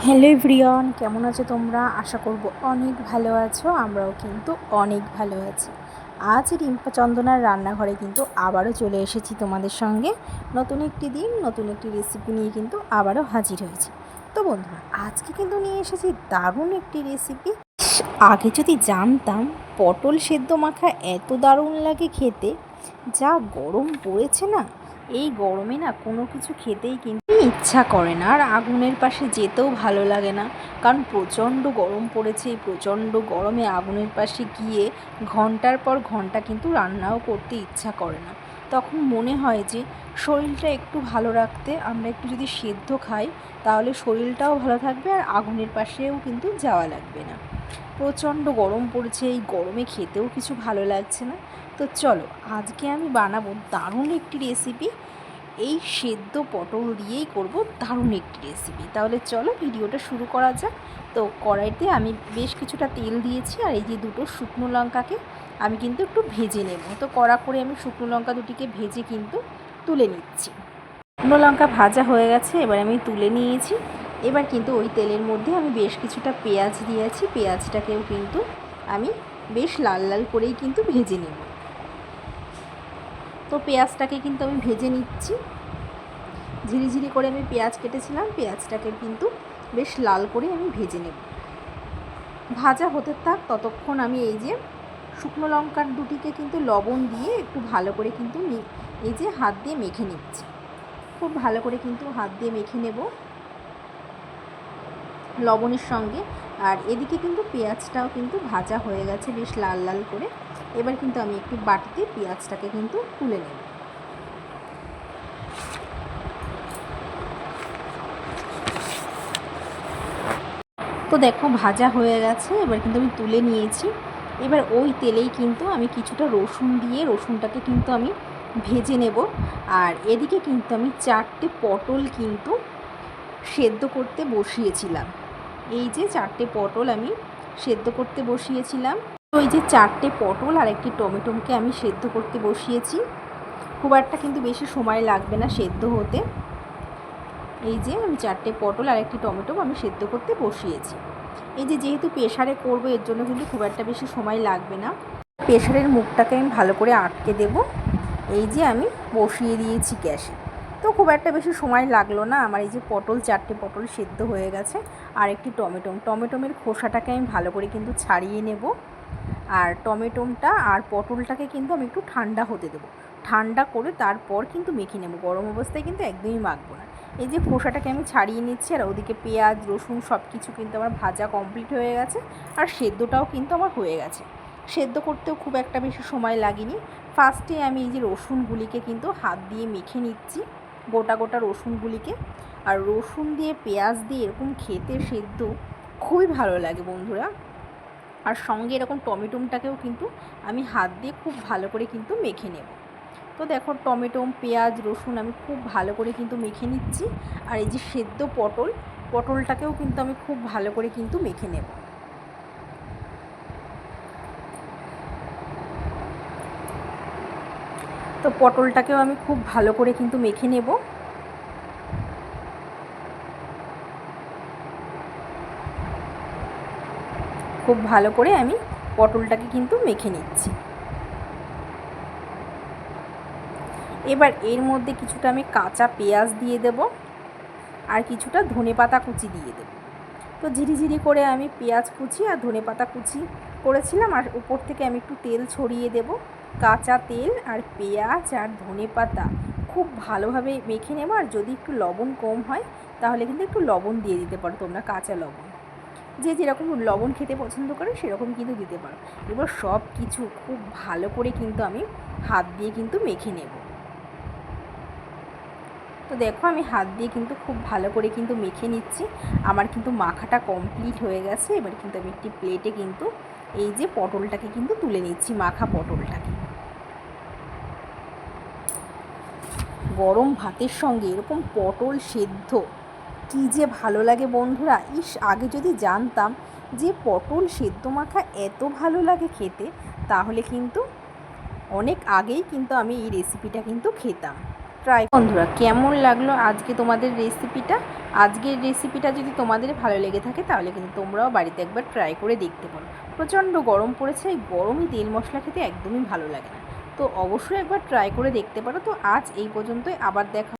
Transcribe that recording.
Hello everyone, কেমন আছো তোমরা? আশা করব অনেক ভালো আছো। আমরাও কিন্তু অনেক ভালো আছি। আজ রিম্পা চন্দনার রান্নাঘরে কিন্তু আবারও চলে এসেছি তোমাদের সঙ্গে। নতুন একটি দিন, নতুন একটি রেসিপি নিয়ে কিন্তু আবারও হাজির হয়েছি। তো বন্ধুরা, আজকে কিন্তু নিয়ে এসেছি দারুণ একটি রেসিপি। আগে যদি জানতাম পটল সেদ্ধ মাখা এত দারুণ লাগে খেতে, যা গরম পড়েছে না, এই গরমে না কোনো কিছু খেতেই কিন্তু ইচ্ছা করে না, আর আগুনের পাশে যেতেও ভালো লাগে না। কারণ প্রচণ্ড গরম পড়েছে। এই প্রচণ্ড গরমে আগুনের পাশে গিয়ে ঘন্টার পর ঘন্টা কিন্তু রান্নাও করতে ইচ্ছা করে না। তখন মনে হয় যে শরীরটা একটু ভালো রাখতে আমরা একটু যদি সেদ্ধ খাই, তাহলে শরীরটাও ভালো থাকবে আর আগুনের পাশেও কিন্তু যাওয়া লাগবে না। প্রচণ্ড গরম পড়েছে, এই গরমে খেতেও কিছু ভালো লাগছে না। তো চলো, আজকে আমি বানাবো দারুণ একটি রেসিপি। এই সেদ্ধ পটল দিয়েই করব দারুণ একটি রেসিপি। তাহলে চলো ভিডিওটা শুরু করা যাক। তো কড়াইতে আমি বেশ কিছুটা তেল দিয়েছি, আর এই যে দুটো শুকনো লঙ্কাকে আমি কিন্তু একটু ভেজে নেব। তো কড়া করে আমি শুকনো লঙ্কা দুটিকে ভেজে কিন্তু তুলে নিচ্ছি। শুকনো লঙ্কা ভাজা হয়ে গেছে, এবার আমি তুলে নিয়েছি। এবার কিন্তু ওই তেলের মধ্যে আমি বেশ কিছুটা পেঁয়াজ দিয়েছি। পেঁয়াজটাকেও কিন্তু আমি বেশ লাল লাল করেই কিন্তু ভেজে নেব। তো পেঁয়াজটাকে কিন্তু আমি ভেজে নিচ্ছি। ঝিরিঝিরি করে আমি পেঁয়াজ কেটেছিলাম, পেঁয়াজটাকে কিন্তু বেশ লাল করে আমি ভেজে নেব। ভাজা হতে থাক, ততক্ষণ আমি এই যে শুকনো লঙ্কার দুটিকে কিন্তু লবণ দিয়ে একটু ভালো করে কিন্তু এই যে হাত দিয়ে মেখে নিচ্ছি। খুব ভালো করে কিন্তু হাত দিয়ে মেখে নেব লবণের সঙ্গে। আর এদিকে কিন্তু পেঁয়াজটাও কিন্তু ভাজা হয়ে গেছে বেশ লাল লাল করে। এবার কিন্তু আমি একটু বাটিতে পেঁয়াজটাকে কিন্তু তুলে নেব। তো দেখো ভাজা হয়ে গেছে, এবার কিন্তু আমি তুলে নিয়েছি। এবার ওই তেলেই কিন্তু আমি কিছুটা রসুন দিয়ে রসুনটাকে কিন্তু আমি ভেজে নেব। আর এদিকে কিন্তু আমি 4টে পটল কিন্তু সেদ্ধ করতে বসিয়েছিলাম। এই যে 4টে পটল আমি সেদ্ধ করতে বসিয়েছিলাম। ওই যে 4টে পটল আর একটি টমেটোকে আমি সেদ্ধ করতে বসিয়েছি। খুব একটা কিন্তু বেশি সময় লাগবে না সেদ্ধ হতে। এই যে আমি 4টে পটল আর একটি টমেটো আমি সেদ্ধ করতে বসিয়েছি। এই যে যেহেতু প্রেশারে করব, এর জন্য কিন্তু খুব একটা বেশি সময় লাগবে না। প্রেশারের মুখটাকে আমি ভালো করে আটকে দেব। এই যে আমি বসিয়ে দিয়েছি গ্যাসে। তো খুব একটা বেশি সময় লাগলো না, আমার এই যে 4টে পটল সেদ্ধ হয়ে গেছে। আর একটি টমেটোমের খোসাটাকে আমি ভালো করে কিন্তু ছাড়িয়ে নেব। আর টমেটোটা আর পটলটাকে কিন্তু আমি একটু ঠান্ডা হতে দেবো। ঠান্ডা করে তারপর কিন্তু মেখে নেব, গরম অবস্থায় কিন্তু একদমই মাখবো না। এই যে খোসাটাকে আমি ছাড়িয়ে নিচ্ছি, আর ওদিকে পেঁয়াজ রসুন সব কিছু কিন্তু আমার ভাজা কমপ্লিট হয়ে গেছে। আর সেদ্ধটাও কিন্তু আমার হয়ে গেছে। সেদ্ধ করতেও খুব একটা বেশি সময় লাগেনি। ফার্স্টে আমি এই যে রসুনগুলিকে কিন্তু হাত দিয়ে মেখে নিচ্ছি, গোটা গোটা রসুনগুলিকে। আর রসুন দিয়ে পেঁয়াজ দিয়ে এরকম খেতে সেদ্ধ খুবই ভালো লাগে বন্ধুরা। আর সঙ্গে এরকম টমেটোটাকেও কিন্তু আমি হাত দিয়ে খুব ভালো করে কিন্তু মেখে নেব। তো দেখো টমেটো পেঁয়াজ রসুন আমি খুব ভালো করে কিন্তু মেখে নিচ্ছি। আর এই যে সেদ্ধ পটলটাকেও কিন্তু আমি খুব ভালো করে কিন্তু মেখে নেব। তো পটলটাকেও আমি খুব ভালো করে কিন্তু মেখে নেব। খুব ভালো করে আমি পটলটাকে কিন্তু মেখে নিচ্ছি। এবার এর মধ্যে কিছুটা আমি কাঁচা পেঁয়াজ দিয়ে দেব, আর কিছুটা ধনেপাতা কুচি দিয়ে দেব। তো ঝিরিঝিরি করে আমি পেঁয়াজ কুচি আর ধনেপাতা কুচি করেছিলাম, আর উপর থেকে আমি একটু তেল ছড়িয়ে দেব। কাঁচা তেল আর পেঁয়াজ আর ধনেপাতা খুব ভালোভাবে মেখে নেব। আর যদি একটু লবণ কম হয়, তাহলে কিন্তু একটু লবণ দিয়ে দিতে পারো তোমরা, কাঁচা লবণ। যে যেরকম লবণ খেতে পছন্দ করে সেরকম কিন্তু দিতে পারো। এবার সব কিছু খুব ভালো করে কিন্তু আমি হাত দিয়ে কিন্তু মেখে নেব। তো দেখো আমি হাত দিয়ে কিন্তু খুব ভালো করে কিন্তু মেখে নিচ্ছি। আমার কিন্তু মাখাটা কমপ্লিট হয়ে গেছে। এবার কিন্তু আমি একটি প্লেটে কিন্তু এই যে পটলটাকে কিন্তু তুলে নিচ্ছি, মাখা পটলটাকে। গরম ভাতের সঙ্গে এরকম পটল সেদ্ধ কী যে ভালো লাগে বন্ধুরা। আগে যদি জানতাম যে পটল সেদ্ধ মাখা এত ভালো লাগে খেতে, তাহলে কিন্তু অনেক আগেই কিন্তু আমি এই রেসিপিটা কিন্তু খেতাম। ট্রাই। বন্ধুরা, কেমন লাগলো আজকে তোমাদের রেসিপিটা? আজকের রেসিপিটা যদি তোমাদের ভালো লেগে থাকে তাহলে কিন্তু তোমরাও বাড়িতে একবার ট্রাই করে দেখতে পারো। প্রচণ্ড গরম পড়েছে, এই গরমে তেল মশলা খেতে একদমই ভালো লাগে না, তো অবশ্যই একবার ট্রাই করে দেখতে পারো। তো আজ এই পর্যন্তই, আবার দেখা।